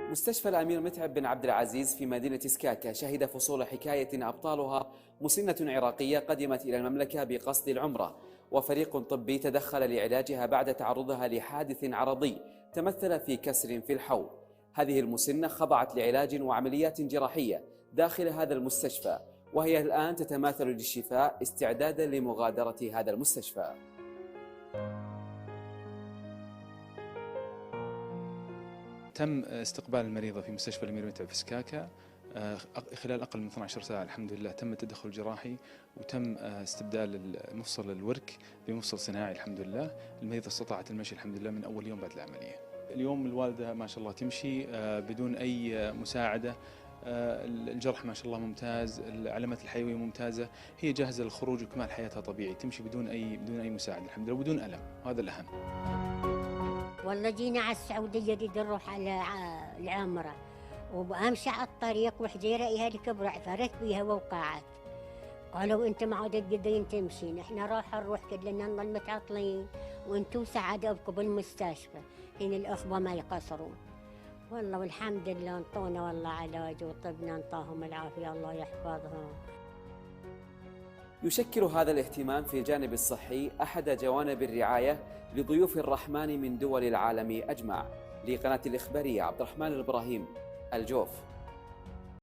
مستشفى الأمير متعب بن عبد العزيز في مدينة سكاكا شهد فصول حكاية أبطالها مسنة عراقية قدمت إلى المملكة بقصد العمرة، وفريق طبي تدخل لعلاجها بعد تعرضها لحادث عرضي تمثل في كسر في الحوض. هذه المسنة خضعت لعلاج وعمليات جراحية داخل هذا المستشفى، وهي الآن تتماثل للشفاء استعدادا لمغادرة هذا المستشفى. تم استقبال المريضة في مستشفى الأمير متعب في سكاكا خلال أقل من 12 ساعة. الحمد لله تم التدخل الجراحي وتم استبدال مفصل الورك بمفصل صناعي. الحمد لله المريضة استطاعت المشي الحمد لله من أول يوم بعد العملية. اليوم الوالدة ما شاء الله تمشي بدون أي مساعدة. الجرح ما شاء الله ممتاز، العلامات الحيوية ممتازة، هي جاهزة للخروج وكمال حياتها طبيعي، تمشي بدون أي مساعدة الحمد لله وبدون ألم، هذا الأهم. والله جينا على السعودية نريد نروح على العمرة، وأمشي على الطريق وحجيرة إيها ركب عثرت بيها ووقعت. قالوا أنت ما عاد تقدرين تمشين، إحنا راح نروح كلنا نضل متعطلين وأنتوا سعادة بكم بالمستشفى. هنا الأخوة ما يقصرون والله، والحمد لله انطونا والله علاج وطبنا انطاهم العافية الله يحفظهم. يشكل هذا الاهتمام في الجانب الصحي أحد جوانب الرعاية لضيوف الرحمن من دول العالم أجمع. لقناة الإخبارية عبد الرحمن الإبراهيم، الجوف.